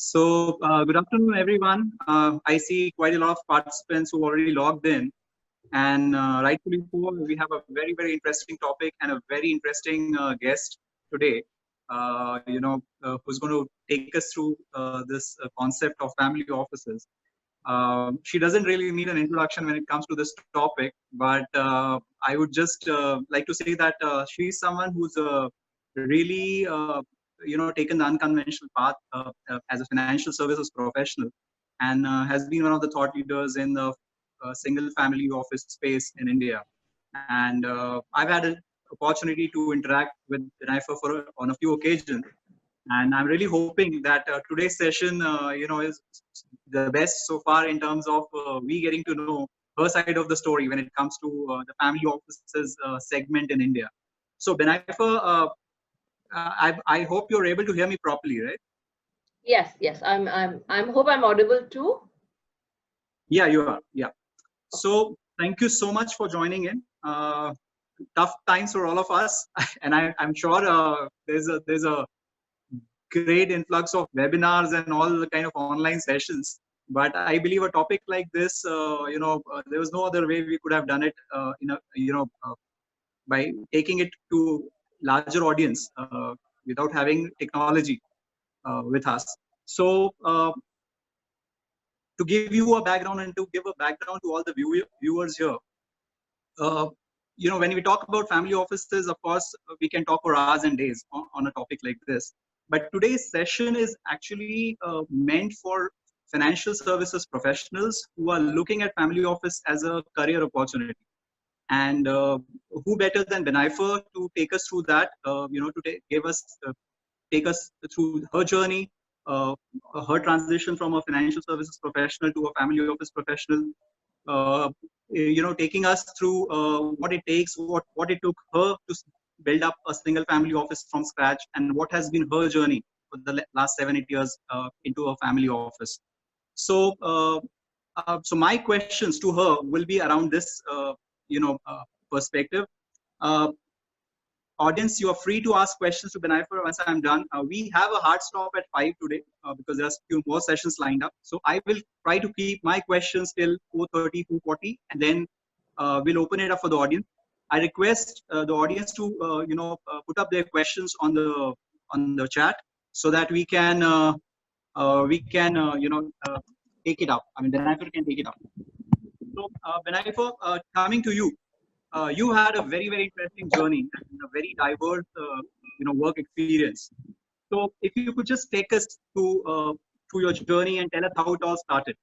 Good afternoon, everyone. I see quite a lot of participants who already logged in, and rightfully so, we have a very, very interesting topic and a very interesting guest today. Who's going to take us through this concept of family offices. She doesn't really need an introduction when it comes to this topic, but I would just like to say that she's someone who's really taken the unconventional path as a financial services professional, and has been one of the thought leaders in the single family office space in India. And I've had an opportunity to interact with Benaifer on a few occasions, and I'm really hoping that today's session is the best so far in terms of we getting to know her side of the story when it comes to the family offices segment in India. So Benaifer, I hope you're able to hear me properly, right? Yes. I'm hope I'm audible too. Yeah, you are. Yeah. So thank you so much for joining in. Tough times for all of us, and I'm sure there's a great influx of webinars and all the kind of online sessions. But I believe a topic like this, there was no other way we could have done it. By taking it to larger audience without having technology with us. So to give you a background and to give a background to all the viewers here, when we talk about family offices, of course, we can talk for hours and days on a topic like this. But today's session is actually meant for financial services professionals who are looking at family office as a career opportunity. And who better than Benaifer to take us through that, take us through her journey, her transition from a financial services professional to a family office professional, taking us through what it takes, what it took her to build up a single family office from scratch, and what has been her journey for the last 7-8 years into a family office. So, so my questions to her will be around this, perspective. Audience, you are free to ask questions to Benaifer once I'm done. We have a hard stop at 5 today because there's a few more sessions lined up. So I will try to keep my questions till 4:30, 4:40, and then we'll open it up for the audience. I request the audience to put up their questions on the chat so that we can take it up. I mean, Benaifer can take it up. So Benaifer, coming to you. You had a very, very interesting journey and a very diverse, work experience. So, if you could just take us through your journey and tell us how it all started.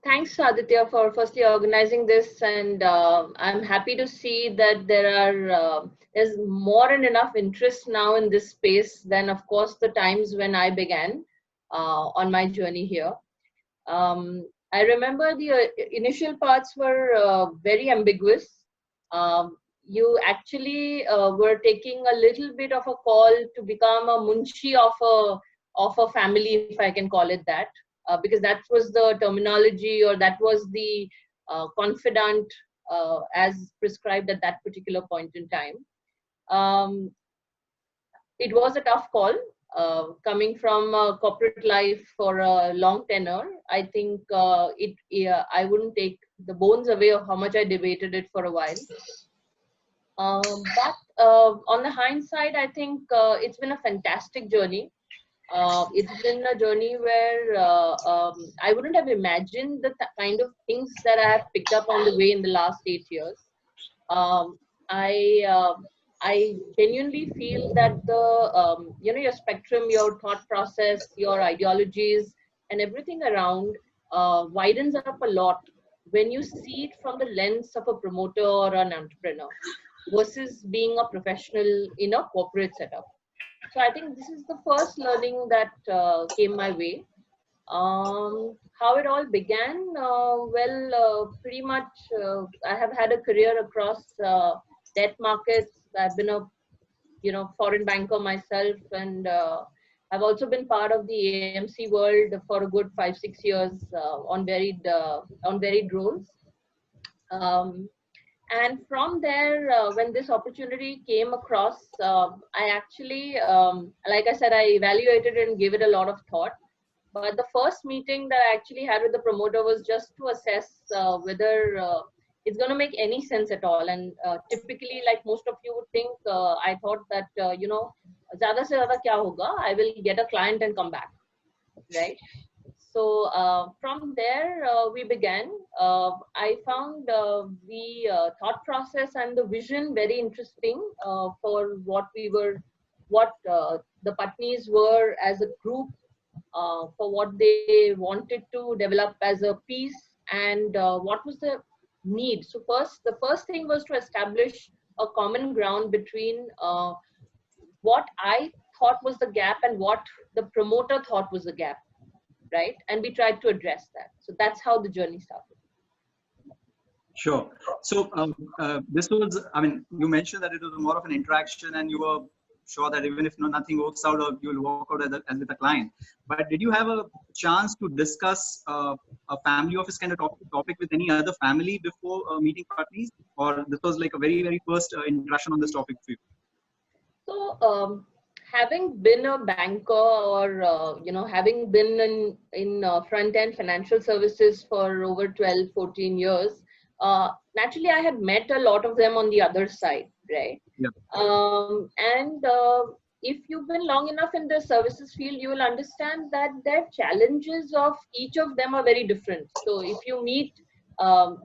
Thanks, Aditya, for firstly organizing this, and I'm happy to see that there's more than enough interest now in this space than, of course, the times when I began on my journey here. I remember the initial parts were very ambiguous. You actually were taking a little bit of a call to become a munshi of a family, if I can call it that, because that was the terminology, or that was the confidant as prescribed at that particular point in time. It was a tough call. Coming from corporate life for a long tenure, I think I wouldn't take the bones away of how much I debated it for a while. But on the hindsight, I think it's been a fantastic journey. It's been a journey where I wouldn't have imagined the kind of things that I have picked up on the way in the last 8 years. I genuinely feel that your spectrum, your thought process, your ideologies, and everything around widens up a lot when you see it from the lens of a promoter or an entrepreneur versus being a professional in a corporate setup. So I think this is the first learning that came my way. How it all began? Pretty much I have had a career across debt markets. I've been a foreign banker myself, and I've also been part of the AMC world for a good 5-6 years on varied roles. And from there, when this opportunity came across, I actually, like I said, I evaluated and gave it a lot of thought. But the first meeting that I actually had with the promoter was just to assess whether it's going to make any sense at all. And typically, like most of you would think, I thought that, ज़्यादा से ज़्यादा क्या होगा? I will get a client and come back, right? So from there, we began. I found the thought process and the vision very interesting for what the Patnis were as a group, for what they wanted to develop as a piece, and what was the need. So the first thing was to establish a common ground between what I thought was the gap and what the promoter thought was the gap, right? And we tried to address that. So that's how the journey started. Sure. So this was, I mean, you mentioned that it was more of an interaction, and you were sure that even if nothing works out, you'll walk out as with a client. But did you have a chance to discuss a family office kind of topic with any other family before meeting Patnis, or this was like a very, very first interaction on this topic for you? So having been a banker, or having been in front-end financial services for over 12, 14 years, naturally I had met a lot of them on the other side, right? Yeah. And if you've been long enough in the services field, you will understand that their challenges of each of them are very different. So if you meet, a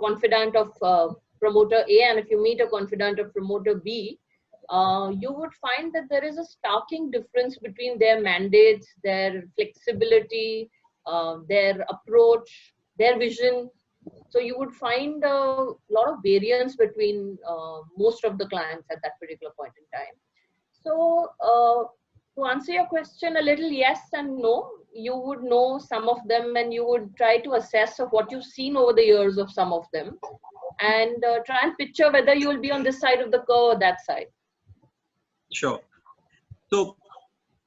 confidant of promoter A, and if you meet a confidant of promoter B, you would find that there is a starking difference between their mandates, their flexibility, their approach, their vision. So you would find a lot of variance between most of the clients at that particular point in time. So to answer your question a little, yes and no. You would know some of them, and you would try to assess of what you've seen over the years of some of them, and try and picture whether you will be on this side of the curve or that side. Sure. So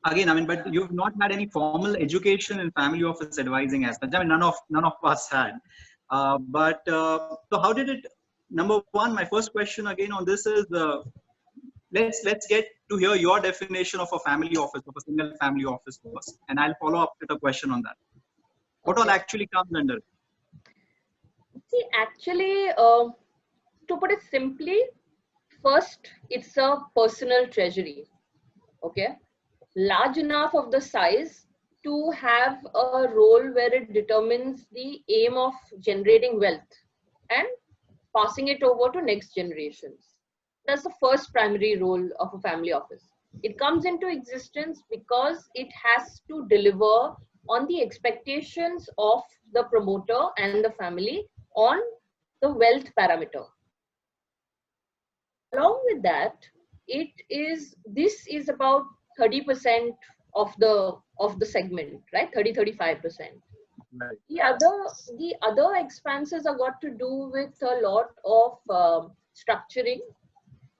again, I mean, but you've not had any formal education in family office advising as such. I mean, none of us had. So how did it? Number one, my first question again on this is, let's get to hear your definition of a family office, of a single family office first, and I'll follow up with a question on that. What all actually comes under it? See, actually, to put it simply, first, it's a personal treasury, okay? Large enough of the size to have a role where it determines the aim of generating wealth and passing it over to next generations. That's the first primary role of a family office. It comes into existence because it has to deliver on the expectations of the promoter and the family on the wealth parameter. Along with that, this is about 30% of the segment, right? 30-35%. Right. The other expenses are got to do with a lot of structuring,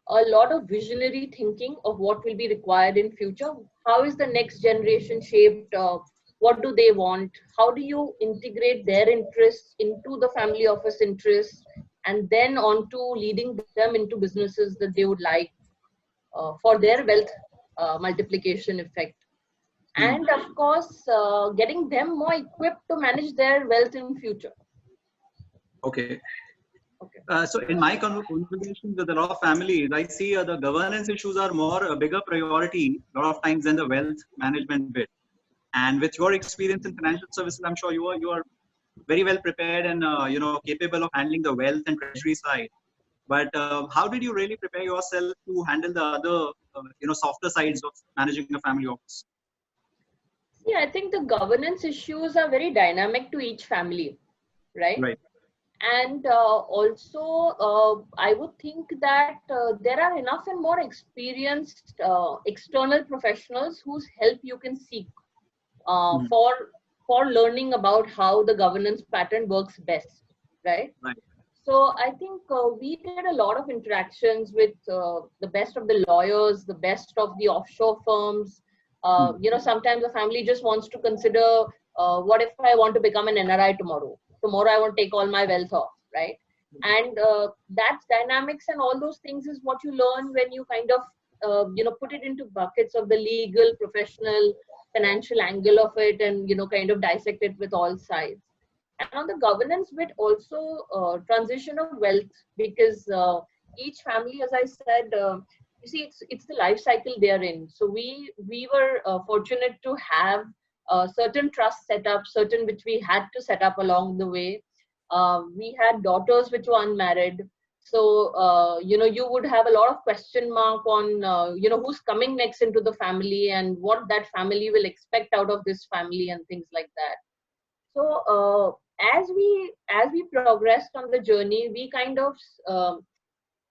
a lot of visionary thinking of what will be required in future. How is the next generation shaped? What do they want? How do you integrate their interests into the family office interests, and then on to leading them into businesses that they would like for their wealth multiplication effect. And of course, getting them more equipped to manage their wealth in future. Okay. So in my conversations with a lot of families, I see the governance issues are a bigger priority a lot of times than the wealth management bit. And with your experience in financial services, I'm sure you are very well prepared and capable of handling the wealth and treasury side. But how did you really prepare yourself to handle the other softer sides of managing a family office? Yeah, I think the governance issues are very dynamic to each family, right? Right. And also, I would think that there are enough and more experienced external professionals whose help you can seek for learning about how the governance pattern works best, right? Right. So I think we did a lot of interactions with the best of the lawyers, the best of the offshore firms. Sometimes the family just wants to consider, what if I want to become an NRI tomorrow? Tomorrow I want to take all my wealth off, right? And that dynamics and all those things is what you learn when you kind of put it into buckets of the legal, professional, financial angle of it, and kind of dissect it with all sides. And on the governance bit also, transition of wealth, because each family, as I said, you see, it's the life cycle they are in. So we were fortunate to have certain trust set up, certain which we had to set up along the way. We had daughters which were unmarried. So, you would have a lot of question mark on, who's coming next into the family and what that family will expect out of this family and things like that. So, as we progressed on the journey, we kind of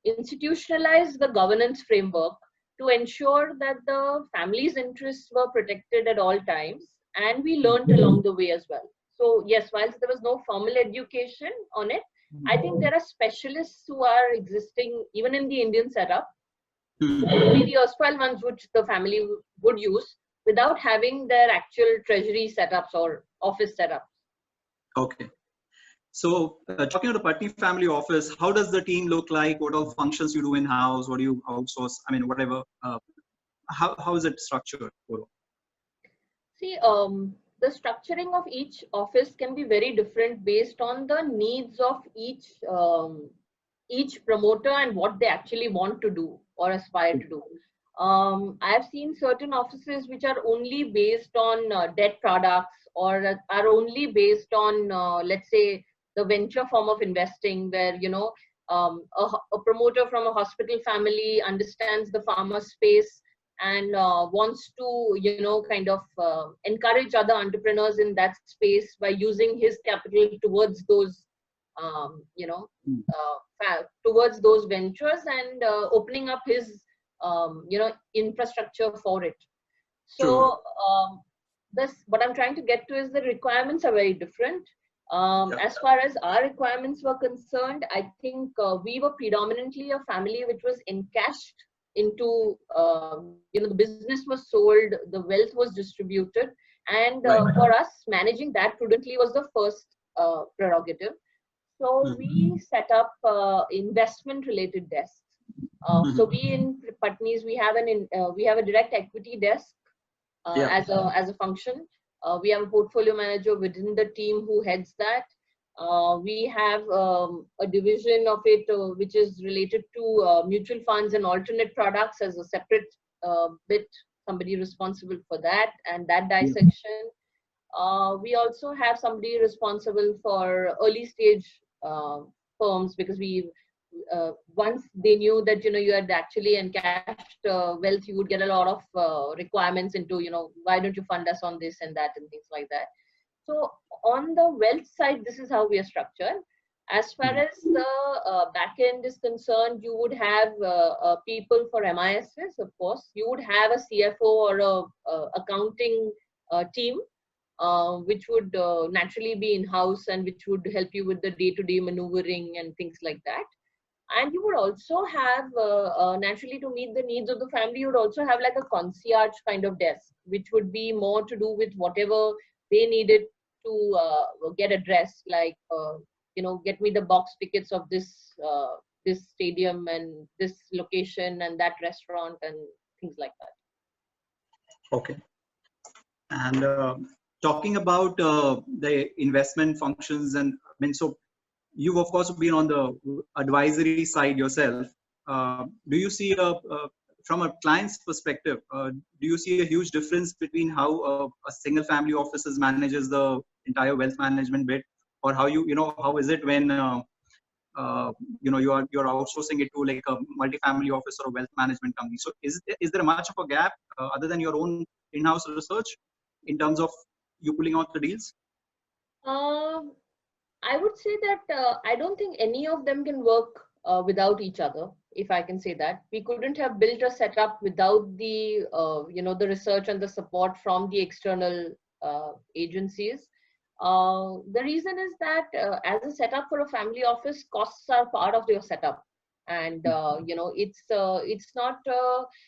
institutionalized the governance framework to ensure that the family's interests were protected at all times, and we learned along the way as well. So yes, whilst there was no formal education on it, I think there are specialists who are existing even in the Indian setup, maybe the erstwhile ones which the family would use without having their actual treasury setups or office setups. Okay. So talking about the Patni family office, how does the team look like? What all functions you do in-house? What do you outsource? I mean, whatever. How is it structured? See, the structuring of each office can be very different based on the needs of each promoter and what they actually want to do or aspire to do. I've seen certain offices which are only based on debt products, or are only based on, let's say, the venture form of investing, where a promoter from a hospital family understands the pharma space and wants to kind of encourage other entrepreneurs in that space by using his capital towards those towards those ventures, and opening up his infrastructure for it. So what I'm trying to get to is the requirements are very different. As far as our requirements were concerned, I think we were predominantly a family which was encashed into, the business was sold, the wealth was distributed, and for us, managing that prudently was the first prerogative. So we set up investment related desks. So we in Patni's, we have a direct equity desk as a function. We have a portfolio manager within the team who heads that. We have a division of it which is related to mutual funds and alternate products as a separate bit, somebody responsible for that and that dissection. We also have somebody responsible for early stage firms, because we once they knew that you had actually encashed wealth, you would get a lot of requirements into why don't you fund us on this and that and things like that. So on the wealth side, this is how we are structured. As far as the back end is concerned, you would have people for MISs, of course. You would have a CFO or a accounting team, which would naturally be in-house and which would help you with the day-to-day maneuvering and things like that. And you would also have, naturally to meet the needs of the family, you would also have like a concierge kind of desk, which would be more to do with whatever they needed to get addressed, like, get me the box tickets of this stadium and this location and that restaurant and things like that. Okay. And talking about the investment functions, and I mean, so you've of course been on the advisory side yourself. Do you see from a client's perspective, do you see a huge difference between how a single family offices manages the entire wealth management bit, or how how is it when you're outsourcing it to like a multifamily office or a wealth management company? So is there much of a gap other than your own in-house research in terms of you pulling out the deals? I would say that I don't think any of them can work without each other, if I can say that. We couldn't have built a setup without the, the research and the support from the external agencies. The reason is that as a setup for a family office, costs are part of your setup. And,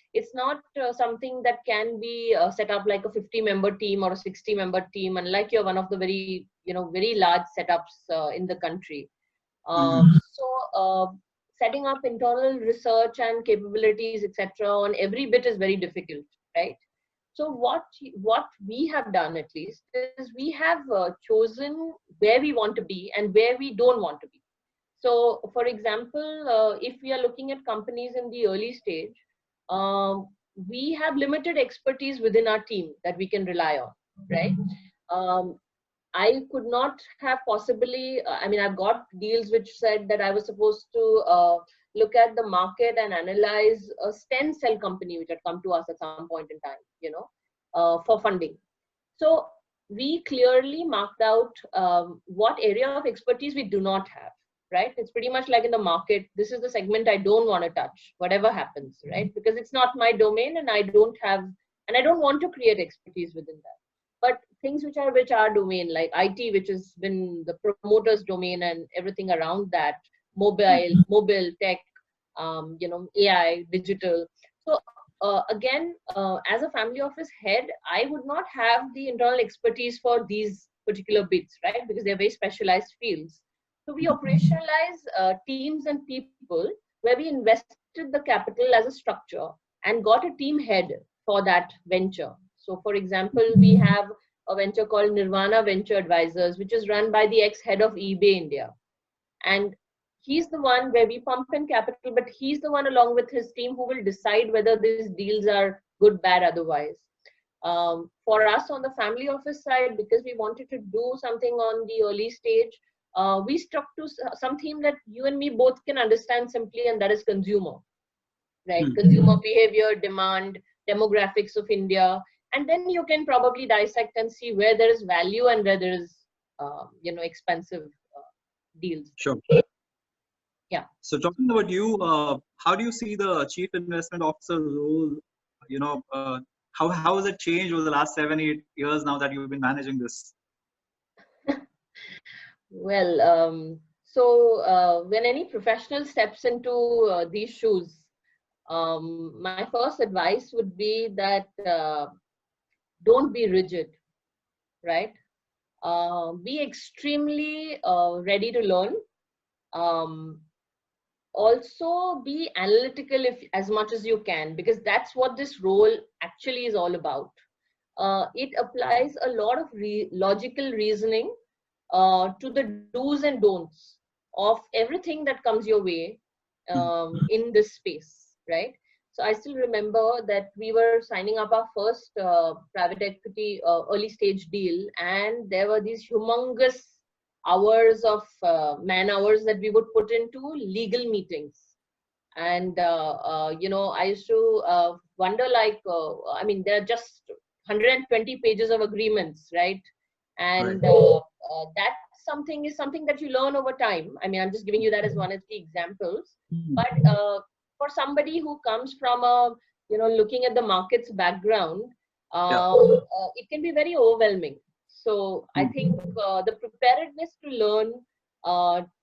it's not something that can be set up like a 50-member team or a 60-member team, unlike you're one of the very, very large setups in the country. So setting up internal research and capabilities, etc., on every bit is very difficult, right? So what we have done, at least, is we have chosen where we want to be and where we don't want to be. So, for example, if we are looking at companies in the early stage, we have limited expertise within our team that we can rely on, right? Um, I could not have possibly, I mean, I've got deals which said that I was supposed to look at the market and analyze a stem cell company which had come to us at some point in time, for funding. So we clearly marked out what area of expertise we do not have, right? It's pretty much like in the market, this is the segment I don't want to touch, whatever happens, right? Because it's not my domain and I don't want to create expertise within that. But things which are domain, like IT, which has been the promoter's domain and everything around that, mobile tech, AI, digital. So again, as a family office head, I would not have the internal expertise for these particular bits, right? Because they're very specialized fields. So we operationalize teams and people where we invested the capital as a structure and got a team head for that venture. So for example, we have a venture called Nirvana Venture Advisors, which is run by the ex-head of eBay India. And he's the one where we pump in capital, but he's the one along with his team who will decide whether these deals are good, bad, otherwise. For us on the family office side, because we wanted to do something on the early stage, we stuck to some theme that you and me both can understand simply, and that is consumer, right? Consumer behavior, demand, demographics of India. And then you can probably dissect and see where there is value and where there is, expensive deals. Sure. Yeah. So talking about you, how do you see the chief investment officer role? How has it changed over the last 7-8 years now that you've been managing this? Well, so when any professional steps into these shoes, my first advice would be that don't be rigid, right? Be extremely ready to learn. Also be analytical as much as you can, because that's what this role actually is all about. It applies a lot of logical reasoning to the do's and don'ts of everything that comes your way in this space, right? So I still remember that we were signing up our first private equity early stage deal, and there were these humongous hours of man hours that we would put into legal meetings. And, I used to wonder, like, there are just 120 pages of agreements, right? And that's something that you learn over time. I mean, I'm just giving you that as one of the examples. But for somebody who comes from looking at the markets background, it can be very overwhelming. So I think the preparedness to learn,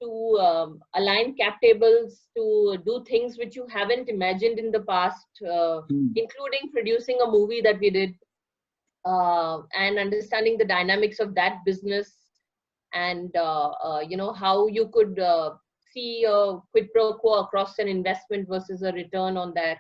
to align cap tables, to do things which you haven't imagined in the past, including producing a movie that we did, and understanding the dynamics of that business, and how you could see a quid pro quo across an investment versus a return on that.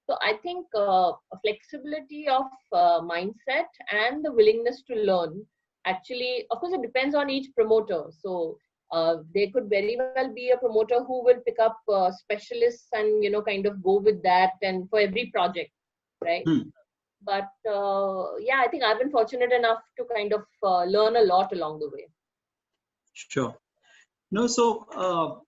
So I think a flexibility of mindset and the willingness to learn, actually, of course, it depends on each promoter. So there could very well be a promoter who will pick up specialists and, kind of go with that, and for every project, right? But I think I've been fortunate enough to kind of learn a lot along the way. Sure. No, so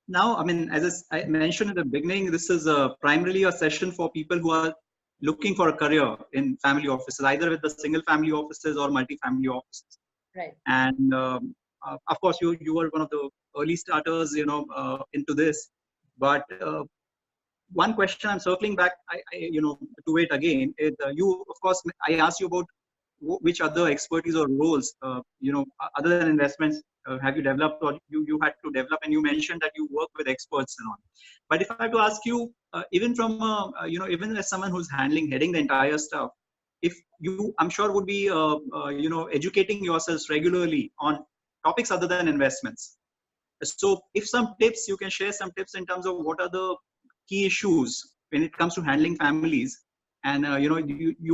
now, I mean, as I mentioned in the beginning, this is primarily a session for people who are looking for a career in family offices, either with the single family offices or multi-family offices. Right. And of course, you were one of the early starters, into this. But one question I'm circling back, to it again. You, of course, I asked you about which other expertise or roles, other than investments, have you developed, or you had to develop, and you mentioned that you work with experts and all. But if I have to ask you, even from, even as someone who's heading the entire stuff, if you, I'm sure would be, educating yourselves regularly on topics other than investments. So if some tips, you can share some tips in terms of what are the key issues when it comes to handling families, and you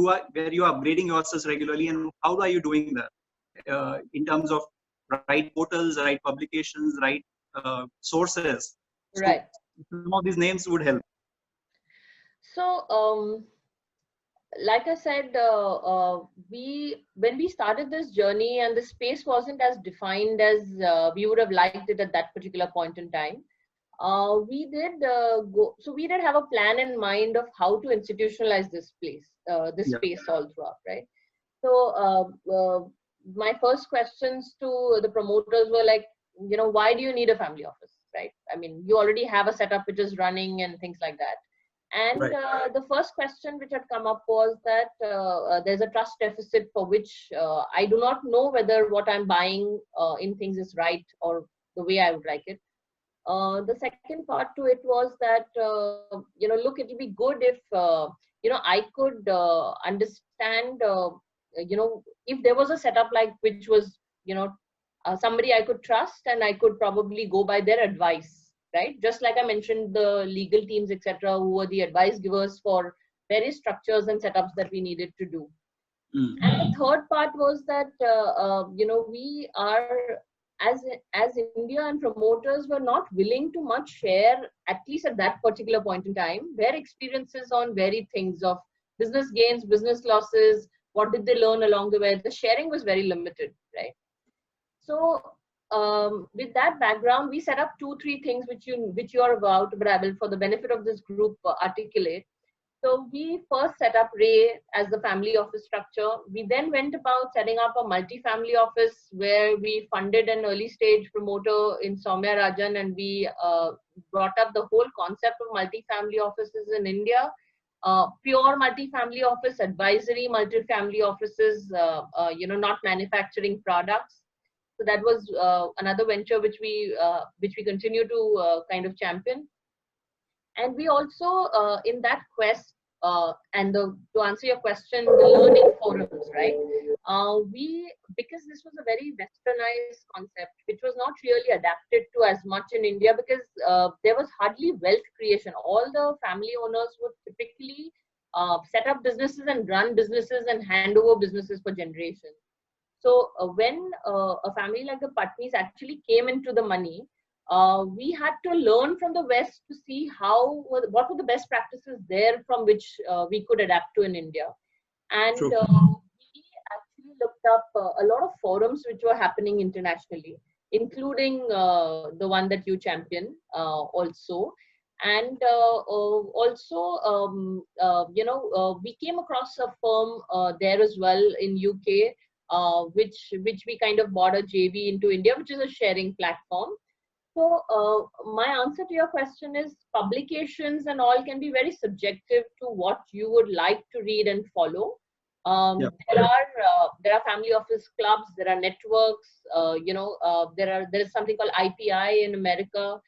are where you are upgrading yourselves regularly, and how are you doing that in terms of right portals, right publications, right sources. So Right. some of these names would help. So, like I said, when we started this journey, and the space wasn't as defined as we would have liked it at that particular point in time. We did we did have a plan in mind of how to institutionalize this Yeah. space all throughout, right? So my first questions to the promoters were like, why do you need a family office, right? I mean, you already have a setup which is running and things like that. And Right. the first question which had come up was that there's a trust deficit for which I do not know whether what I'm buying in things is right or the way I would like it. The second part to it was that, look, it'll be good if, I could understand, if there was a setup like which was, somebody I could trust, and I could probably go by their advice, right? Just like I mentioned, the legal teams, etc., who were the advice givers for various structures and setups that we needed to do. And the third part was that, we are, as India and promoters were not willing to much share, at least at that particular point in time, their experiences on varied things of business gains, business losses, what did they learn along the way. The sharing was very limited, right? So with that background, we set up 2-3 things which you are about, but I will, for the benefit of this group, articulate. So we first set up Raay as the family office structure. We then went about setting up a multi-family office where we funded an early stage promoter in Soumya Rajan, and we brought up the whole concept of multi-family offices in India. Pure multi-family office, advisory multi-family offices, not manufacturing products. So that was another venture which we continue to kind of champion. And we also, in that quest, to answer your question, the learning forums, right? Because this was a very westernized concept, which was not really adapted to as much in India, because there was hardly wealth creation. All the family owners would typically set up businesses and run businesses and hand over businesses for generations. So when a family like the Patnis actually came into the money, we had to learn from the West to see what were the best practices there from which we could adapt to in India. And we actually looked up a lot of forums which were happening internationally, including the one that you champion also. And also, we came across a firm there as well in UK, which we kind of bought a JV into India, which is a sharing platform. So my answer to your question is, publications and all can be very subjective to what you would like to read and follow. Yeah. There are family office clubs, there are networks, there is something called IPI in America,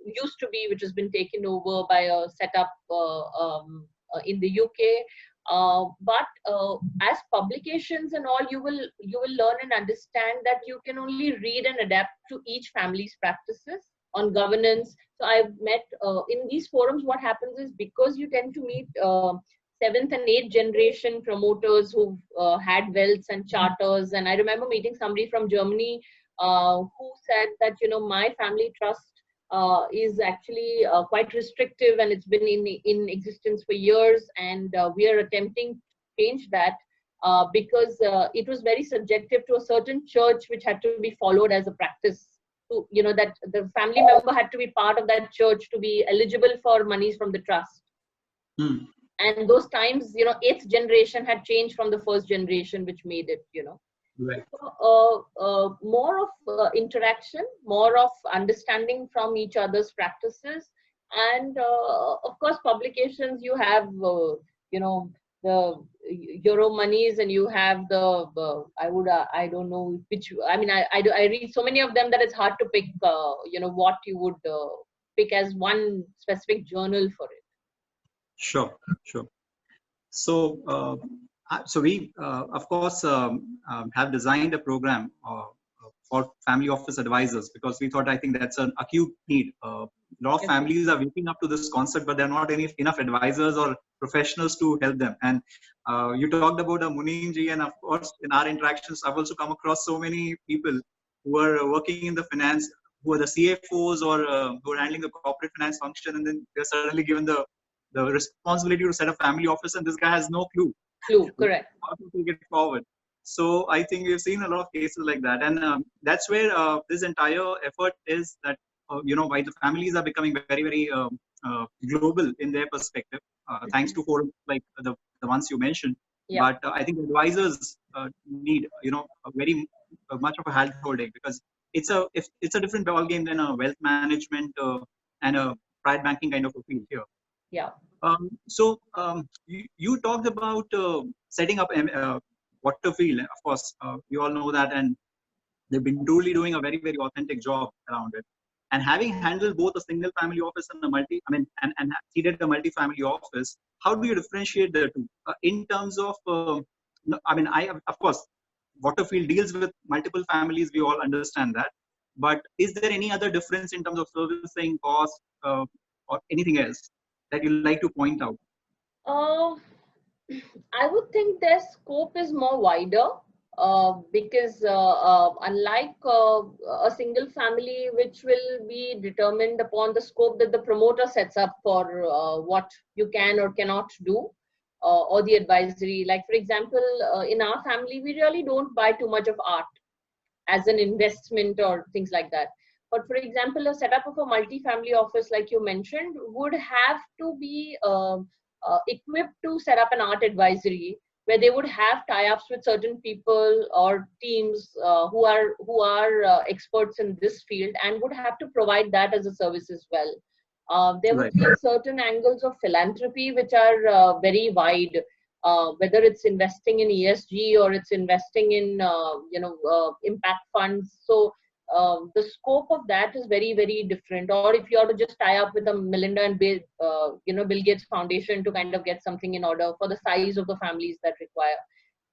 used to be, which has been taken over by a setup in the UK. But as publications and all, you will learn and understand that you can only read and adapt to each family's practices on governance. So I've met in these forums, what happens is, because you tend to meet 7th and 8th generation promoters who've had wealths and charters. And I remember meeting somebody from Germany who said that, my family trust is actually quite restrictive, and it's been in existence for years, and we are attempting to change that because it was very subjective to a certain church which had to be followed as a practice. To, that the family member had to be part of that church to be eligible for monies from the trust. And those times, 8th generation had changed from the 1st generation, which made it, Right. So, more of interaction, more of understanding from each other's practices, and of course, publications. You have, the Euro monies, and you have the. I don't know which. I mean, I read so many of them that it's hard to pick. What you would pick as one specific journal for it. Sure. So, so we, of course, have designed a program for family office advisors, because we thought, I think that's an acute need. A lot of families are waking up to this concept, but there are not enough advisors or professionals to help them. And you talked about Munimji, and of course, in our interactions, I've also come across so many people who are working in the finance, who are the CFOs or who are handling the corporate finance function, and then they're suddenly given the responsibility to set a family office, and this guy has no clue. Correct. How to take it forward. So I think we've seen a lot of cases like that, and that's where this entire effort is. That why the families are becoming very global in their perspective, thanks to forums like the ones you mentioned. Yeah. But I think advisors need a very much of a hand holding, because it's a different ball game than a wealth management and a private banking kind of a field here. Yeah. You talked about setting up Waterfield. Of course, we all know that, and they've been truly doing a very authentic job around it. And having handled both a single family office and and seeded a multi-family office, how do you differentiate the two in terms of? Of course, Waterfield deals with multiple families. We all understand that, but is there any other difference in terms of servicing cost or anything else that you like to point out? I would think their scope is more wider because unlike a single family, which will be determined upon the scope that the promoter sets up for what you can or cannot do, or the advisory. Like, for example, in our family, we really don't buy too much of art as an investment or things like that. But for example, a setup of a multi-family office, like you mentioned, would have to be equipped to set up an art advisory, where they would have tie-ups with certain people or teams who are experts in this field, and would have to provide that as a service as well. There would be certain angles of philanthropy which are very wide, whether it's investing in ESG or it's investing in impact funds. So the scope of that is very different. Or if you are to just tie up with a Melinda and Bill Gates Foundation to kind of get something in order for the size of the families that require.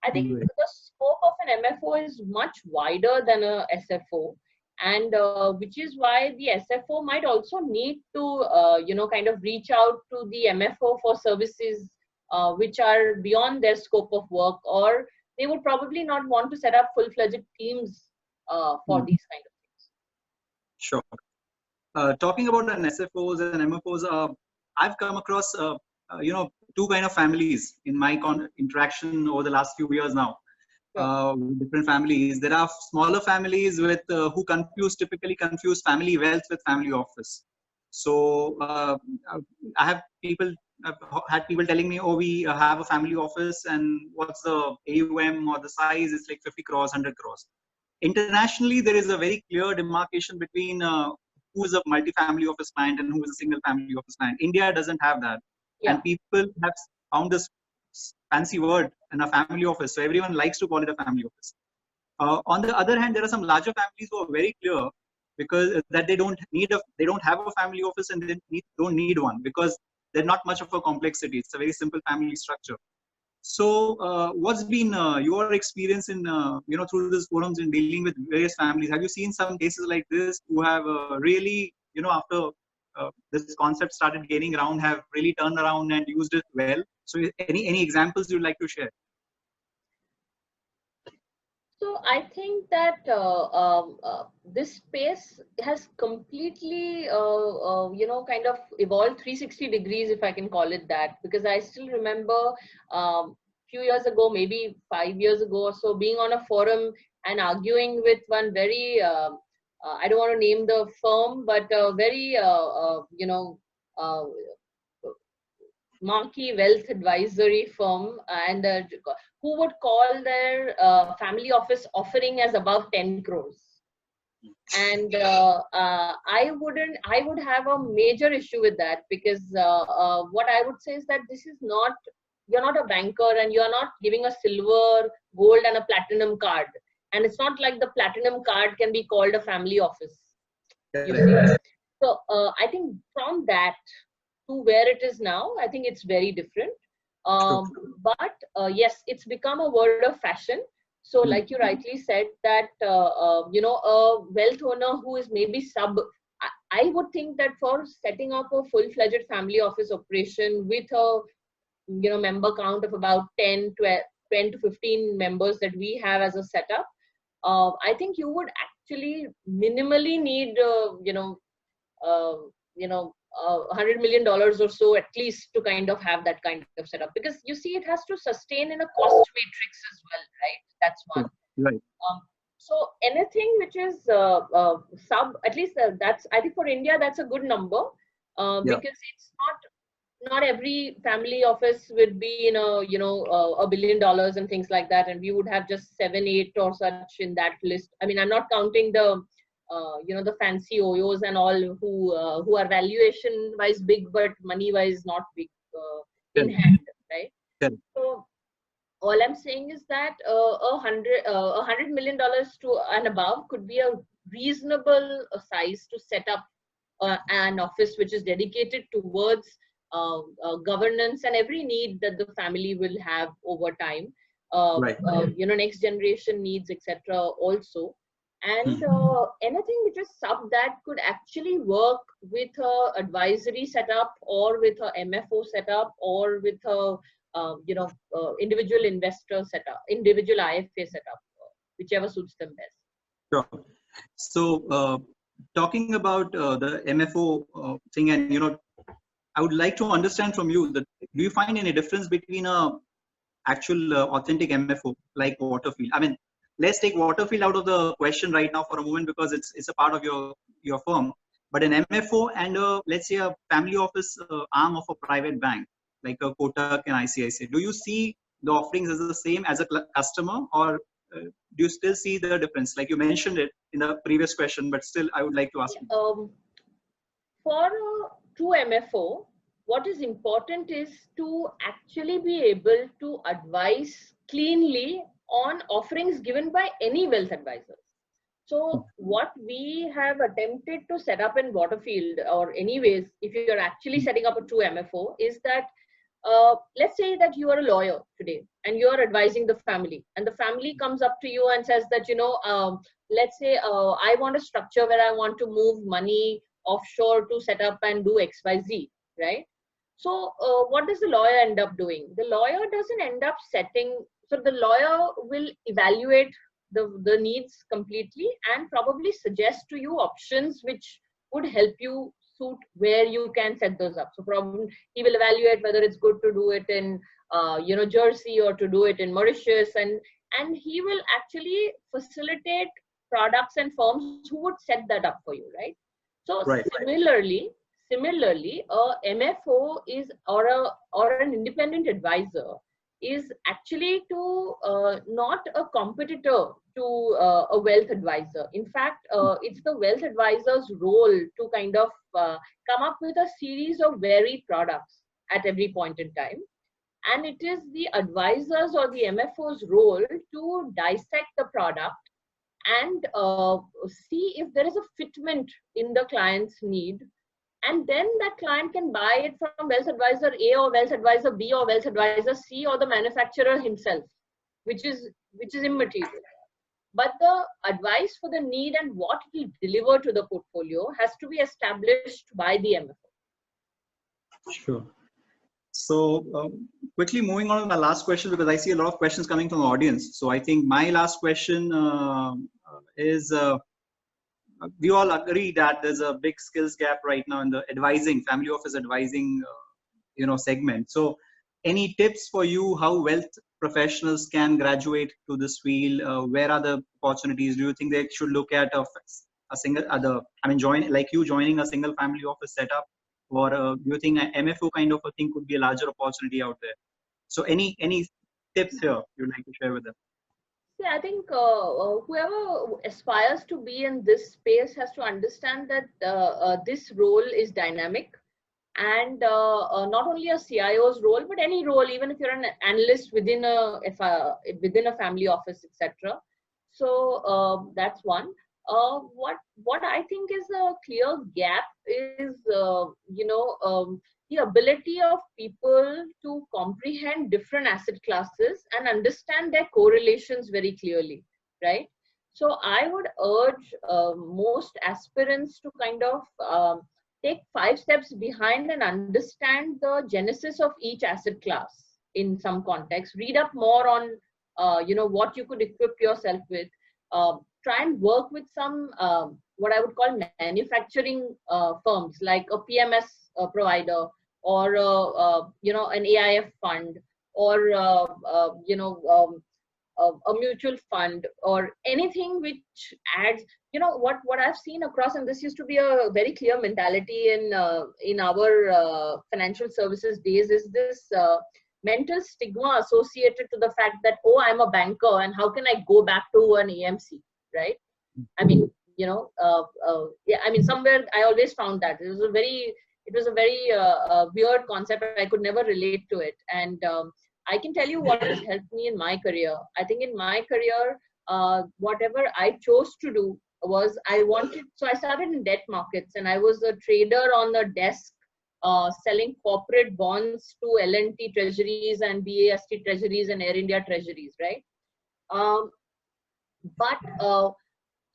I think the scope of an MFO is much wider than a SFO, and which is why the SFO might also need to kind of reach out to the MFO for services which are beyond their scope of work, or they would probably not want to set up full-fledged teams for these kind of things. Sure. Talking about an SFOs and MFOs, I've come across two kind of families in my interaction over the last few years now. With different families. There are smaller families with who typically confuse family wealth with family office. So I've had people telling me, oh, we have a family office, and what's the AUM or the size? It's like 50 crores, 100 crores. Internationally, there is a very clear demarcation between who is a multi-family office client and who is a single family office client. India doesn't have that. And people have found this fancy word in a family office. So everyone likes to call it a family office. On the other hand, there are some larger families who are very clear because that they don't have a family office, and they don't need one because they're not much of a complexity. It's a very simple family structure. So what's been your experience in, through these forums in dealing with various families? Have you seen some cases like this who have really, after this concept started gaining ground, have really turned around and used it well? So any examples you'd like to share? So I think that this space has completely, kind of evolved 360 degrees, if I can call it that, because I still remember few years ago, maybe 5 years ago or so, being on a forum and arguing with one very, I don't want to name the firm, but very, marquee wealth advisory firm, and who would call their family office offering as above 10 crores. And I would have a major issue with that, because what I would say is that you're not a banker, and you're not giving a silver, gold and a platinum card. And it's not like the platinum card can be called a family office. You see? So I think from that to where it is now, I think it's very different. But yes, it's become a word of fashion. So like you rightly said that, you know, a wealth owner who is maybe I would think that for setting up a full-fledged family office operation with a, you know, member count of about 10 to 15 members that we have as a setup, I think you would actually minimally need, uh, $100 million or so at least to kind of have that kind of setup, because you see it has to sustain in a cost matrix as well, right? That's one. Right. So anything which is at least that's, I think for India that's a good number, because it's not every family office would be in a, you know, $1 billion and things like that, and we would have just 7, 8 or such in that list. I mean, I'm not counting the you know, the fancy OYOs and all who are valuation wise big but money wise not big in hand, right? So all I'm saying is that $100 million to and above could be a reasonable size to set up an office which is dedicated towards governance and every need that the family will have over time, you know, next generation needs, etc. also. And anything which is sub that could actually work with a advisory setup or with a MFO setup or with a individual investor setup, individual IFA setup, whichever suits them best. Sure. So talking about the MFO thing, and, you know, I would like to understand from you that, do you find any difference between a actual authentic MFO like Waterfield? I mean, let's take Waterfield out of the question right now for a moment, because it's a part of your firm. But an MFO and let's say a family office arm of a private bank like a Kotak and ICICI, do you see the offerings as the same as a customer, or do you still see the difference? Like you mentioned it in the previous question, but still I would like to ask you. For a true MFO, what is important is to actually be able to advise cleanly on offerings given by any wealth advisors. So what we have attempted to set up in Waterfield, or anyways, if you're actually setting up a true MFO, is that let's say that you are a lawyer today and you are advising the family, and the family comes up to you and says that, you know, let's say I want a structure where I want to move money offshore to set up and do XYZ, right? So what does the lawyer end up doing? The lawyer doesn't end up setting, so the lawyer will evaluate the needs completely and probably suggest to you options which would help you suit where you can set those up. So probably he will evaluate whether it's good to do it in Jersey or to do it in Mauritius, and he will actually facilitate products and firms who would set that up for you, right? So similarly, a MFO is or an independent advisor is actually to not a competitor to a wealth advisor. In fact, it's the wealth advisor's role to kind of come up with a series of varied products at every point in time. And it is the advisor's or the MFO's role to dissect the product and see if there is a fitment in the client's need. And then that client can buy it from wealth advisor A or wealth advisor B or wealth advisor C or the manufacturer himself, which is immaterial. But the advice for the need and what it will deliver to the portfolio has to be established by the MFO. Sure. So quickly moving on to my last question, because I see a lot of questions coming from the audience. So I think my last question is, we all agree that there's a big skills gap right now in the advising, family office advising, segment. So any tips for you how wealth professionals can graduate to this field? Where are the opportunities? Do you think they should look at a single joining a single family office setup? Or do you think an MFO kind of a thing could be a larger opportunity out there? So any tips here you'd like to share with them? Yeah, I think whoever aspires to be in this space has to understand that this role is dynamic, and not only a CIO's role, but any role, even if you're an analyst within a family office, etc. So that's one. What I think is a clear gap is the ability of people to comprehend different asset classes and understand their correlations very clearly, right? So I would urge most aspirants to kind of take 5 steps behind and understand the genesis of each asset class in some context. Read up more on, what you could equip yourself with. Try and work with some what I would call manufacturing firms like a PMS provider, or an AIF fund, or a mutual fund, or anything which adds, what I've seen across, and this used to be a very clear mentality in our financial services days, is this mental stigma associated to the fact that, oh, I'm a banker and how can I go back to an AMC, right? I mean, yeah, I mean, somewhere I always found that it was a very weird concept. I could never relate to it. And I can tell you what has helped me in my career. I think in my career, whatever I chose to do was, so I started in debt markets, and I was a trader on the desk, selling corporate bonds to L&T treasuries and BAST treasuries and Air India treasuries, right?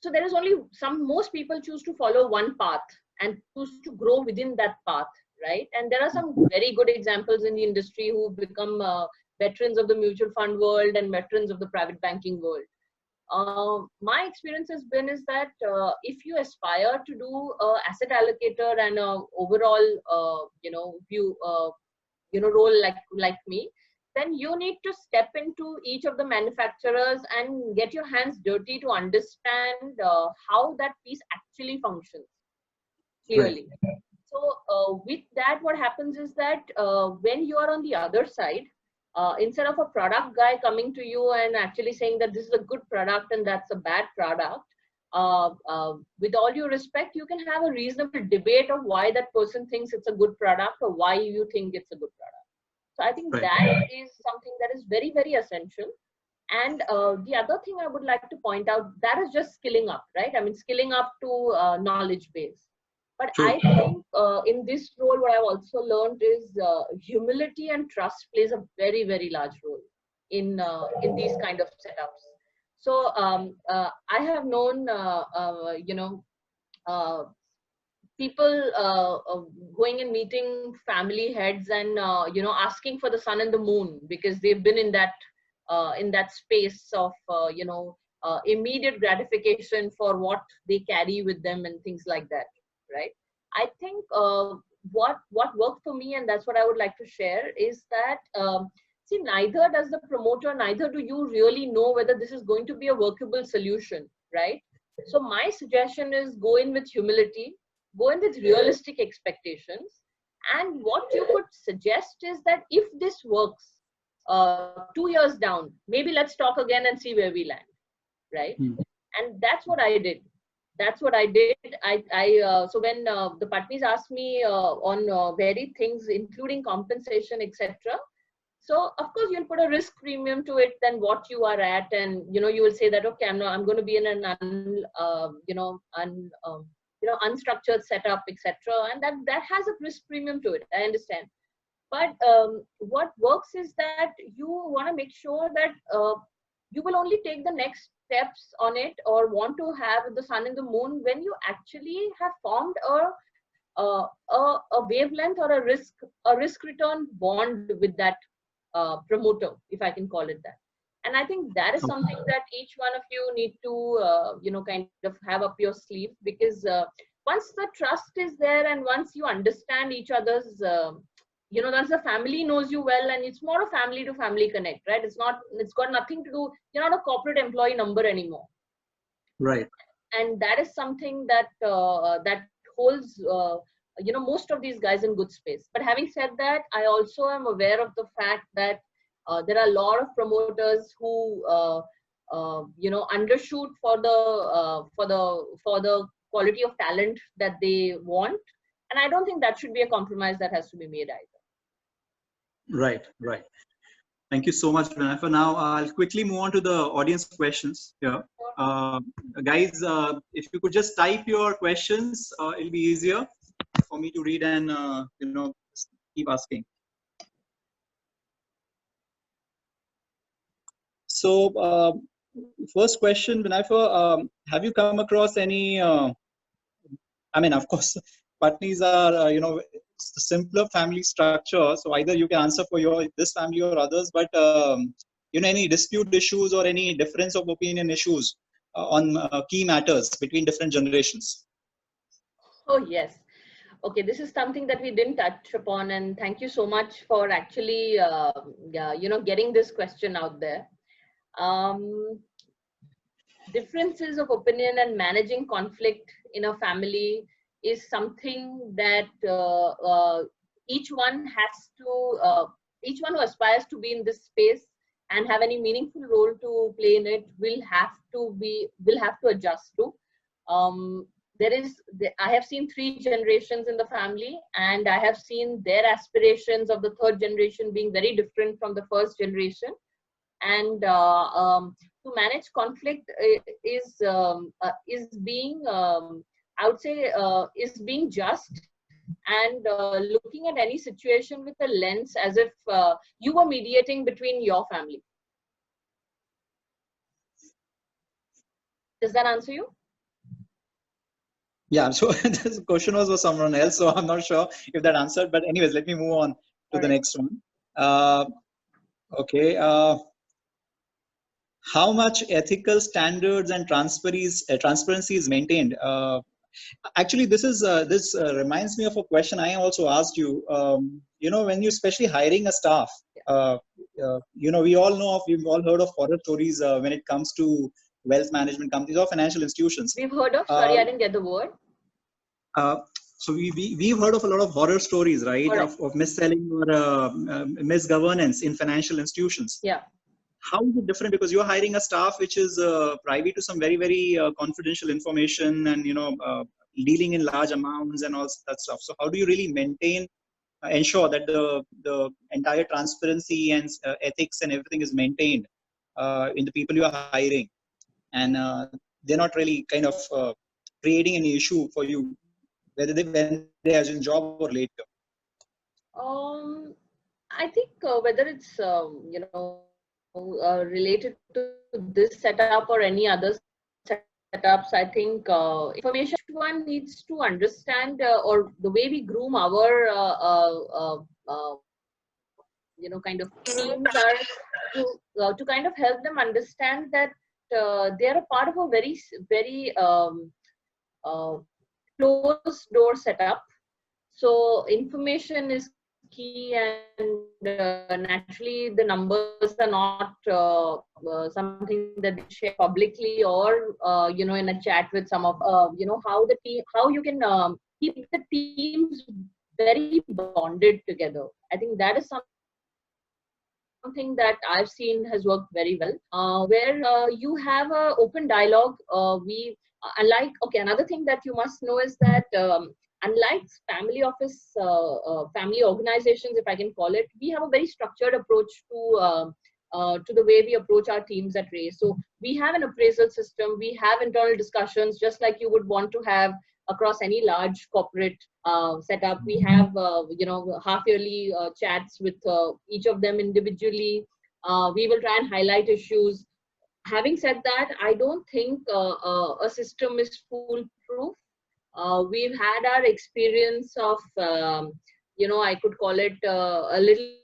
So there is only most people choose to follow one path and choose to grow within that path, right? And there are some very good examples in the industry who become veterans of the mutual fund world and veterans of the private banking world. My experience has been is that if you aspire to do asset allocator and overall, view, role like me, then you need to step into each of the manufacturers and get your hands dirty to understand how that piece actually functions clearly. Right. So with that, what happens is that when you are on the other side, instead of a product guy coming to you and actually saying that this is a good product and that's a bad product, with all due respect, you can have a reasonable debate of why that person thinks it's a good product or why you think it's a good product. So I think that is something that is very, very essential. And the other thing I would like to point out, that is just skilling up, right? I mean, skilling up to knowledge base. But true. I think in this role, what I've also learned is humility and trust plays a very, very large role in these kind of setups. So I have known, people going and meeting family heads and asking for the sun and the moon because they've been in that space of immediate gratification for what they carry with them and things like that, right? I think what worked for me, and that's what I would like to share, is that see, neither does the promoter, neither do you really know whether this is going to be a workable solution, right? So my suggestion is go in with humility, go in with realistic expectations. And what you could suggest is that if this works 2 years down, maybe let's talk again and see where we land, right? And that's what I did. That's what I did. So when the Patnis asked me on varied things, including compensation, etc. So of course you'll put a risk premium to it than what you are at, and you will say that, okay, I'm going to be in an unstructured setup, etc. And that has a risk premium to it. I understand. But what works is that you want to make sure that you will only take the next steps on it or want to have the sun and the moon when you actually have formed a wavelength or a risk return bond with that promoter, if I can call it that. And I think that is something that each one of you need to kind of have up your sleeve, because once the trust is there and once you understand each other's once the family knows you well, and it's more a family to family connect, right? It's got nothing to do, you're not a corporate employee number anymore, right? And that is something that that holds most of these guys in good space. But having said that, I also am aware of the fact that there are a lot of promoters who undershoot for the quality of talent that they want, and I don't think that should be a compromise that has to be made either. Right. Thank you so much, Benaifer. Now I'll quickly move on to the audience questions here. Guys, if you could just type your questions, it'll be easier for me to read and keep asking. So, first question, Benaifer, have you come across any? I mean, of course, Patnis are it's the simpler family structure. So either you can answer for your this family or others, but any dispute issues or any difference of opinion issues on key matters between different generations. Oh, yes. Okay, this is something that we didn't touch upon, and thank you so much for actually, getting this question out there. Differences of opinion and managing conflict in a family is something that each one who aspires to be in this space and have any meaningful role to play in it will have to adjust to. I have seen 3 generations in the family, and I have seen their aspirations of the 3rd generation being very different from the 1st generation. And to manage conflict is being, I would say, is being just, and looking at any situation with a lens as if you were mediating between your family. Does that answer you? Yeah, so this question was for someone else, so I'm not sure if that answered. But anyways, let me move on to the next one. Okay. How much ethical standards and transparency is maintained? Actually, this reminds me of a question I also asked you. When you especially hiring a staff, we've all heard of horror stories when it comes to wealth management companies or financial institutions. We've heard of. Sorry, I didn't get the word. So we've heard of a lot of horror stories, right? Of mis-selling or misgovernance in financial institutions. Yeah. How is it different? Because you're hiring a staff which is privy to some very, very confidential information and, dealing in large amounts and all that stuff. So how do you really ensure that the entire transparency and ethics and everything is maintained in the people you are hiring? And they're not really kind of creating any issue for you, when they are in job or later. I think whether it's related to this setup or any other setups, I think information one needs to understand, or the way we groom our kind of teams are to kind of help them understand that they are a part of a very, very closed door setup. So information is key, and naturally the numbers are not something that they share publicly or in a chat with some of how you can keep the teams very bonded together. I think that is something that I've seen has worked very well, where you have an open dialogue. Another thing that you must know is that unlike family office, family organizations, if I can call it, we have a very structured approach to the way we approach our teams at Raay. So we have an appraisal system, we have internal discussions, just like you would want to have across any large corporate setup. We have half-yearly chats with each of them individually. We will try and highlight issues. Having said that, I don't think a system is foolproof. We've had our experience of, I could call it a little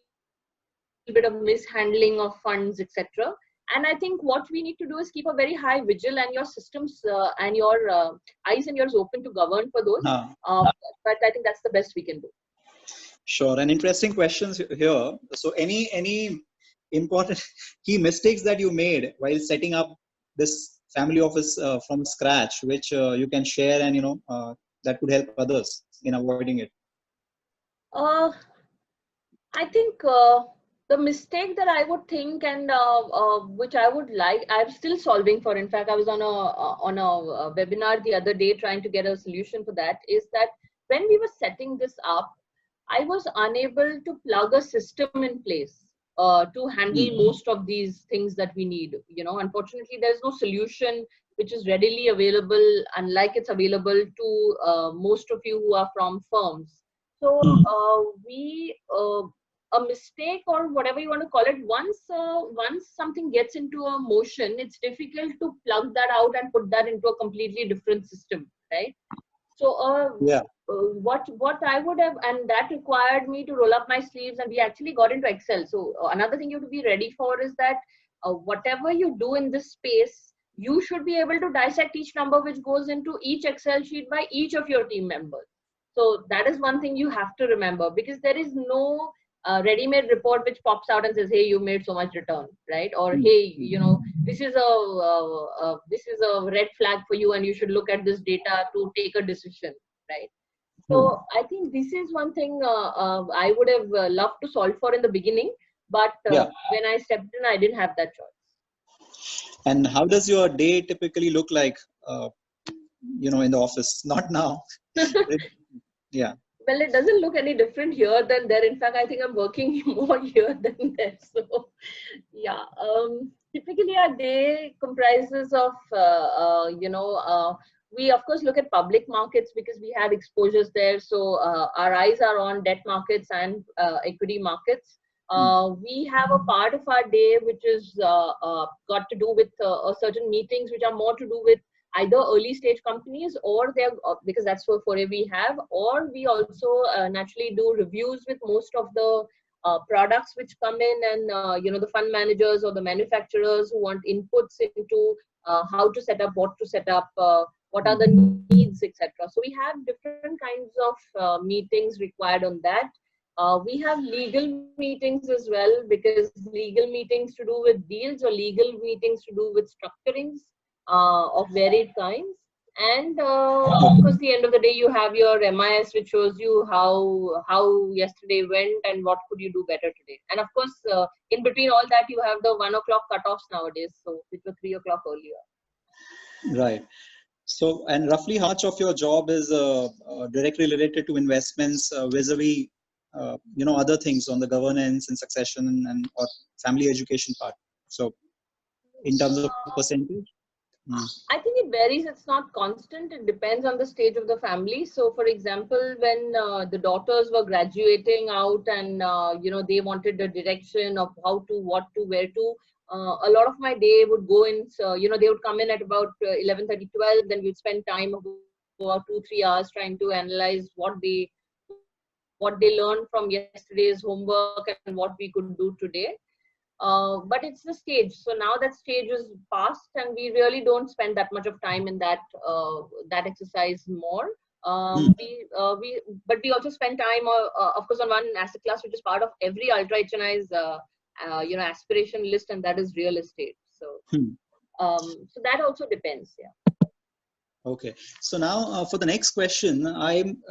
bit of mishandling of funds, etc. And I think what we need to do is keep a very high vigil, and your systems and your eyes and ears open to govern for those. But I think that's the best we can do. Sure, and interesting questions here. So any important key mistakes that you made while setting up this family office from scratch, which you can share, and that could help others in avoiding it? I think the mistake that I would think, and which I'm still solving for. In fact, I was on a webinar the other day trying to get a solution for that. Is that when we were setting this up, I was unable to plug a system in place to handle most of these things that we need. Unfortunately, there's no solution which is readily available, unlike it's available to most of you who are from firms. So a mistake or whatever you want to call it, once something gets into a motion, it's difficult to plug that out and put that into a completely different system, right? So what I would have, and that required me to roll up my sleeves, and we actually got into Excel. So another thing you have to be ready for is that whatever you do in this space, you should be able to dissect each number which goes into each Excel sheet by each of your team members. So that is one thing you have to remember, because there is no ready-made report which pops out and says, hey, you made so much return, right? Or hey, this is a red flag for you and you should look at this data to take a decision, right? So I think this is one thing I would have loved to solve for in the beginning, but when I stepped in, I didn't have that choice. And how does your day typically look like, in the office? Not now. Yeah. Well, it doesn't look any different here than there. In fact, I think I'm working more here than there. So, yeah. Typically, our day comprises of, we of course look at public markets because we have exposures there. So, our eyes are on debt markets and equity markets. We have a part of our day which is got to do with certain meetings which are more to do with either early stage companies, or they're because that's what foray we have, or we also naturally do reviews with most of the products which come in, and the fund managers or the manufacturers who want inputs into how to set up, what to set up, what are the needs, etc. So we have different kinds of meetings required on that. We have legal meetings as well, because legal meetings to do with deals or legal meetings to do with structurings of varied kinds. And of course, the end of the day, you have your MIS, which shows you how yesterday went and what could you do better today. And of course, in between all that, you have the 1 o'clock cutoffs nowadays, so which were 3 o'clock earlier. Right. So, and roughly how much of your job is directly related to investments vis-a-vis, other things on the governance and succession and or family education part? So, in terms of percentage? I think it varies. It's not constant. It depends on the stage of the family. So, for example, when the daughters were graduating out and, they wanted the direction of how to, what to, where to, a lot of my day would go in, so, they would come in at about 11:30, 12, then we'd spend time of about 2-3 hours trying to analyze what they learned from yesterday's homework and what we could do today. But it's the stage. So now that stage is past, and we really don't spend that much of time in that exercise more. But we also spend time, of course, on one asset class which is part of every ultra HNI's aspiration list, and that is real estate. So so that also depends. Yeah. Okay. So now for the next question, I'm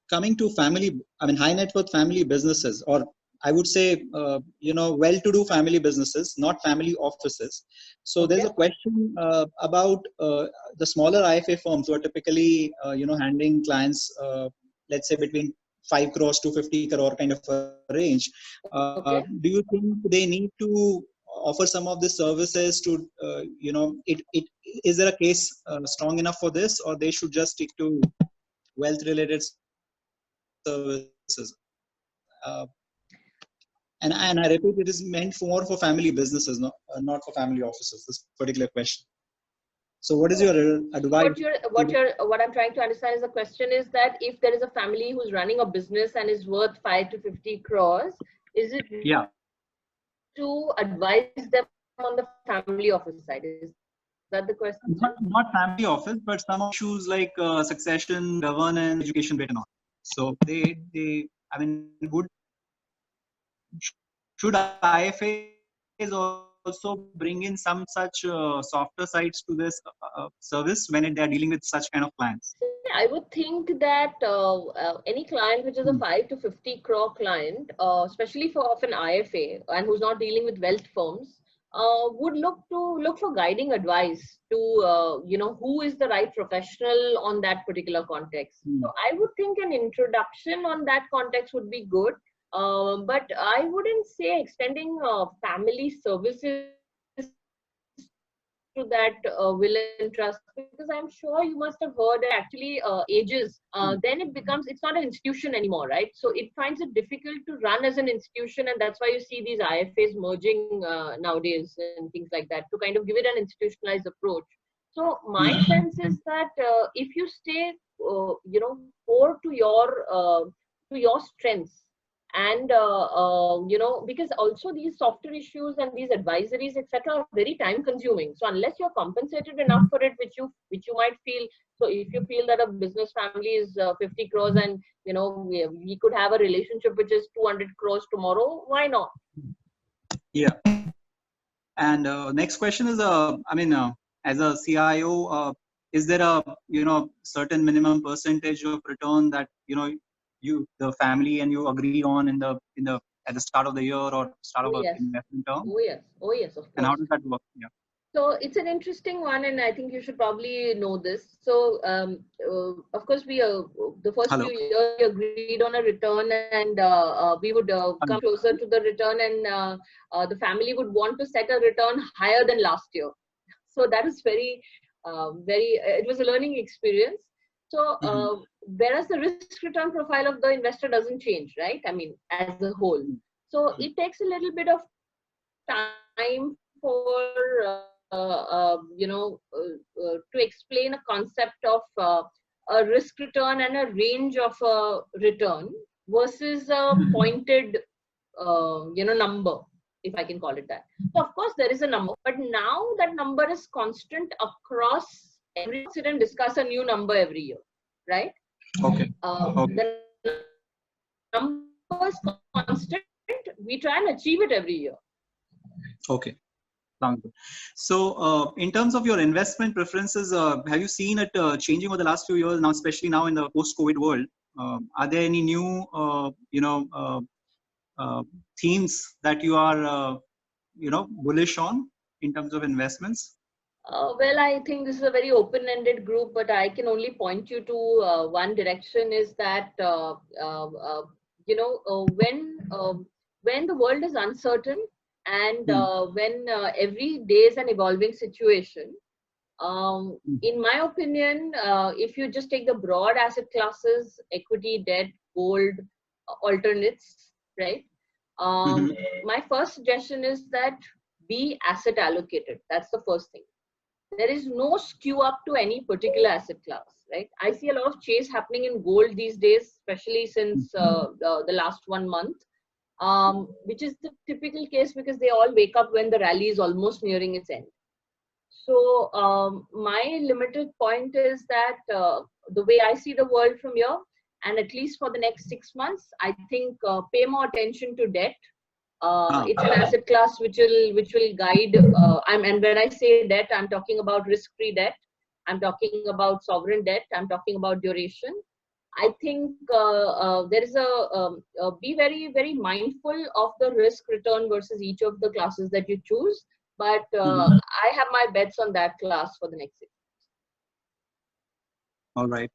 coming to high net worth family businesses, or I would say, well-to-do family businesses, not family offices. So there's a question about the smaller IFA firms who are typically, handling clients, let's say between 5 crores to 50 crore kind of a range. Do you think they need to offer some of the services to, is there a case strong enough for this, or they should just stick to wealth-related services? And I repeat, it is meant more for family businesses, not for family offices, this particular question. So what is your advice? What I'm trying to understand is the question is that if there is a family who's running a business and is worth 5 to 50 crores, is it to advise them on the family office side? Is that the question? Not family office, but some issues like succession, governance, education, bit and all. So should IFAs also bring in some such softer sides to this service when they are dealing with such kind of clients? I would think that any client which is a 5 to 50 crore client, especially of an IFA and who's not dealing with wealth firms, would look for guiding advice to who is the right professional on that particular context. So I would think an introduction on that context would be good. But I wouldn't say extending family services to that will and trust, because I'm sure you must have heard that actually ages, then it becomes, it's not an institution anymore, right? So it finds it difficult to run as an institution, and that's why you see these IFAs merging nowadays and things like that to kind of give it an institutionalized approach. So my sense is that if you stay, core to your strengths, and because also these software issues and these advisories etc are very time consuming, so unless you're compensated enough for it, which you might feel, so if you feel that a business family is 50 crores and we could have a relationship which is 200 crores tomorrow, why not? Yeah. And next question is, as a CIO, is there a certain minimum percentage of return that the family and you agree on in the at the start of the year or start of Oh an yes, investment term? oh yes, of And how course. does that work? Yeah. So it's an interesting one, and I think you should probably know this. So, of course, we the first Hello. few years we agreed on a return, and we would come closer to the return, and the family would want to set a return higher than last year. So that was it was a learning experience. So, whereas the risk return profile of the investor doesn't change, right? I mean, as a whole. So it takes a little bit of time for to explain a concept of a risk return and a range of a return versus a pointed number, if I can call it that. So of course there is a number, but now that number is constant across every sit and discuss a new number every year, right? Okay. The number is constant, we try and achieve it every year. Okay. Sounds good. So, in terms of your investment preferences, have you seen it changing over the last few years now, especially now in the post-COVID world? Are there any new, themes that you are, bullish on in terms of investments? Well, I think this is a very open-ended group, but I can only point you to one direction, is that when the world is uncertain, and when every day is an evolving situation. In my opinion, if you just take the broad asset classes, equity, debt, gold, alternates, right? My first suggestion is that be asset allocated. That's the first thing. There is no skew up to any particular asset class, right? I see a lot of chase happening in gold these days, especially since the last 1 month, which is the typical case because they all wake up when the rally is almost nearing its end. So my limited point is that the way I see the world from here, and at least for the next 6 months, I think pay more attention to debt. It's an asset class which will guide. And when I say debt, I'm talking about risk-free debt. I'm talking about sovereign debt. I'm talking about duration. I think there is be very, very mindful of the risk return versus each of the classes that you choose. But I have my bets on that class for the next 6 months. All right.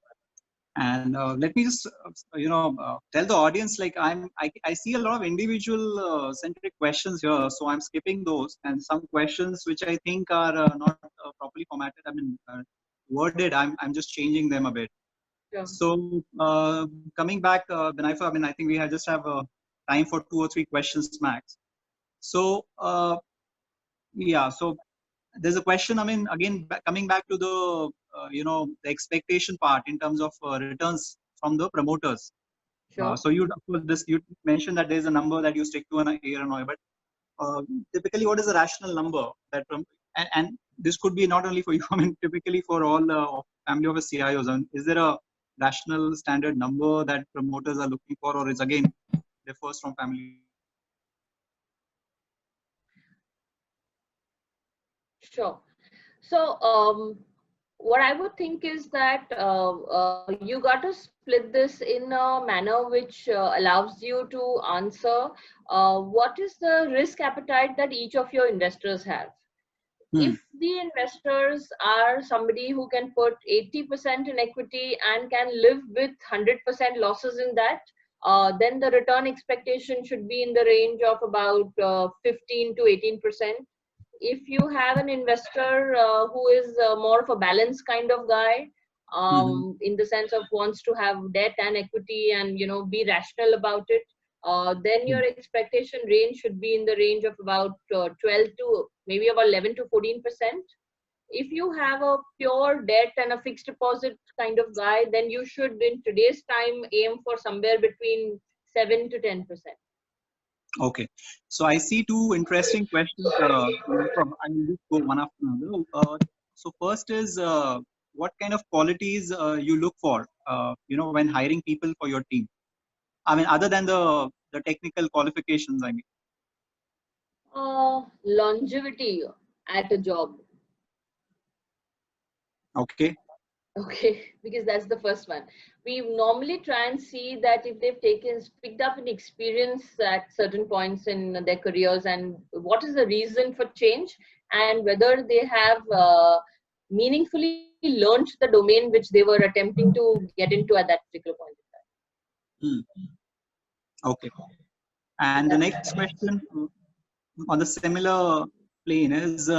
And let me just, tell the audience, like I see a lot of individual centric questions here, so I'm skipping those, and some questions which I think are not properly formatted. I mean, worded. I'm just changing them a bit. Sure. So coming back, Benaifer, I mean, I think we just have time for 2 or 3 questions max. So yeah, so there's a question. I mean, again, coming back to the the expectation part in terms of returns from the promoters. Sure. So you mentioned that there's a number that you stick to in a year and all, but typically, what is the rational number that and this could be not only for you, I mean, typically for all family office CIOs. And is there a rational standard number that promoters are looking for, or is again differs from family? Sure. So what I would think is that you got to split this in a manner which allows you to answer what is the risk appetite that each of your investors have. If the investors are somebody who can put 80% in equity and can live with 100% losses in that, then the return expectation should be in the range of about 15 to 18%. If you have an investor who is more of a balanced kind of guy, Mm-hmm. in the sense of wants to have debt and equity and be rational about it, then your expectation range should be in the range of about 12 to maybe about 11 to 14%. If you have a pure debt and a fixed deposit kind of guy, then you should in today's time aim for somewhere between 7 to 10%. Okay, so I see two interesting questions. From I will just go one after another. So first is what kind of qualities you look for, when hiring people for your team. I mean, other than the technical qualifications. I mean, Longevity at a job. okay. Okay, because that's the first one. We normally try and see that if they've picked up an experience at certain points in their careers, and what is the reason for change, and whether they have meaningfully learned the domain which they were attempting to get into at that particular point Hmm. Okay. in And the time. next question on the similar plane is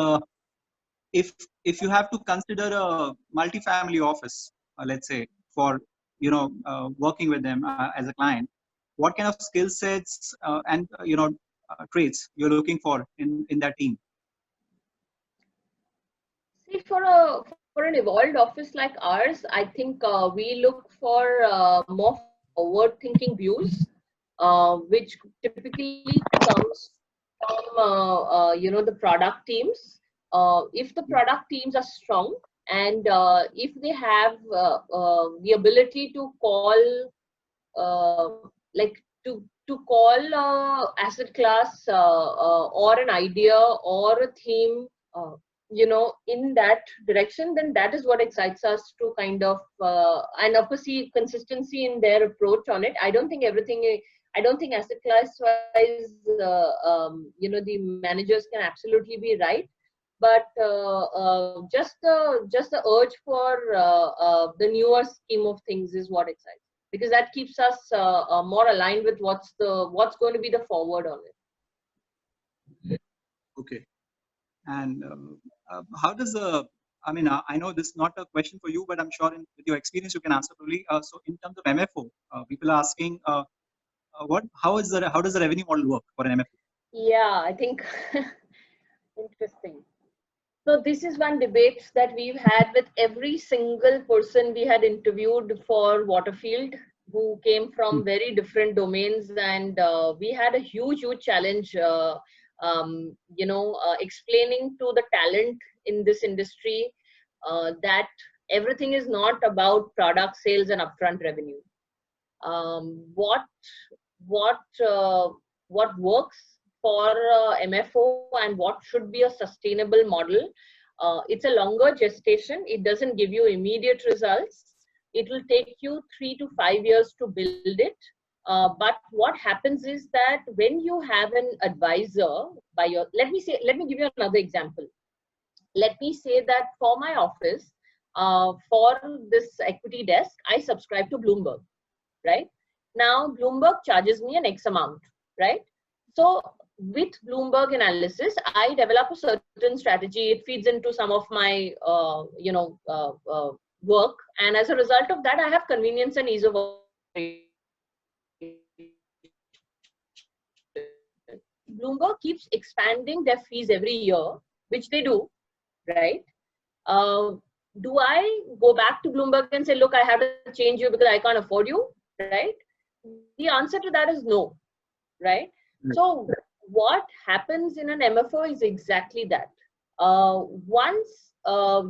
if you have to consider a multifamily office, let's say for working with them as a client, what kind of skill sets and traits you're looking for in that team? See, for an evolved office like ours, I think we look for more forward-thinking views, which typically comes from the product teams. If the product teams are strong, and if they have the ability to call like to call asset class or an idea or a theme in that direction, then that is what excites us to kind of and of course see consistency in their approach on it. I don't think asset class wise the managers can absolutely be right, but just the urge for the newer scheme of things is what excites, because that keeps us more aligned with what's going to be the forward on it. Okay. And how does I mean, I know this is not a question for you, but I'm sure with your experience you can answer fully. So in terms of MFO, people are asking, how does the revenue model work for an MFO? Yeah, I think interesting. So this is one debate that we've had with every single person we had interviewed for Waterfield, who came from very different domains, and we had a huge challenge, explaining to the talent in this industry that everything is not about product sales and upfront revenue. Um, what what uh, what works for MFO and what should be a sustainable model. It's a longer gestation. It doesn't give you immediate results. It will take you 3 to 5 years to build it. But what happens is that when you have an advisor let me give you another example. Let me say that for my office, for this equity desk, I subscribe to Bloomberg, right? Now, Bloomberg charges me an X amount, right? So with Bloomberg analysis, I develop a certain strategy. It feeds into some of my, work. And as a result of that, I have convenience and ease of operation. Bloomberg keeps expanding their fees every year, which they do, right? Uh, do I go back to Bloomberg and say, look, I have to change you because I can't afford you, right? The answer to that is no, right? So what happens in an MFO is exactly that. Once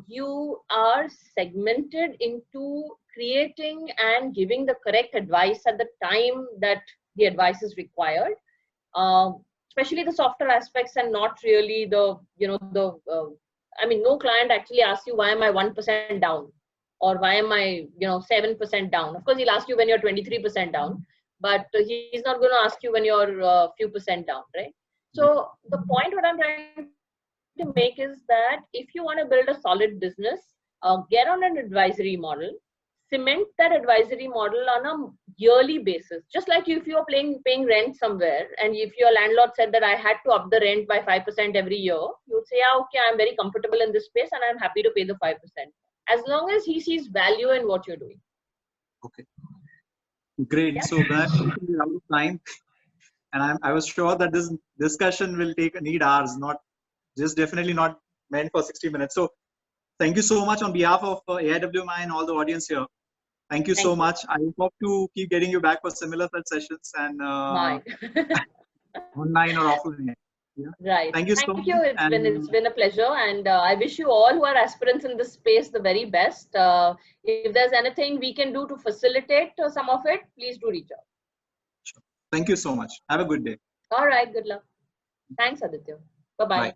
you are segmented into creating and giving the correct advice at the time that the advice is required, especially the softer aspects and not really I mean, no client actually asks you, why am I 1% down? Or why am I, 7% down? Of course, he'll ask you when you're 23% down, but he's not going to ask you when you're a few percent down, right? So the point what I'm trying to make is that if you want to build a solid business, get on an advisory model, cement that advisory model on a yearly basis. Just like if you're paying rent somewhere, and if your landlord said that I had to up the rent by 5% every year, you would say, yeah, okay, I'm very comfortable in this space and I'm happy to pay the 5%. As long as he sees value in what you're doing. Okay. Great. Yeah. So that is out of time. And I was sure that this discussion will need hours, definitely not meant for 60 minutes. So thank you so much on behalf of AIWMI and all the audience here. Thank you so much. I hope to keep getting you back for similar such sessions and online or offline. Yeah. Right. Thank you so Thank you. much. It's been a pleasure, and I wish you all who are aspirants in this space the very best. If there's anything we can do to facilitate some of it, please do reach out. Sure. Thank you so much. Have a good day. All right. Good luck. Thanks, Aditya. Bye-bye. Bye.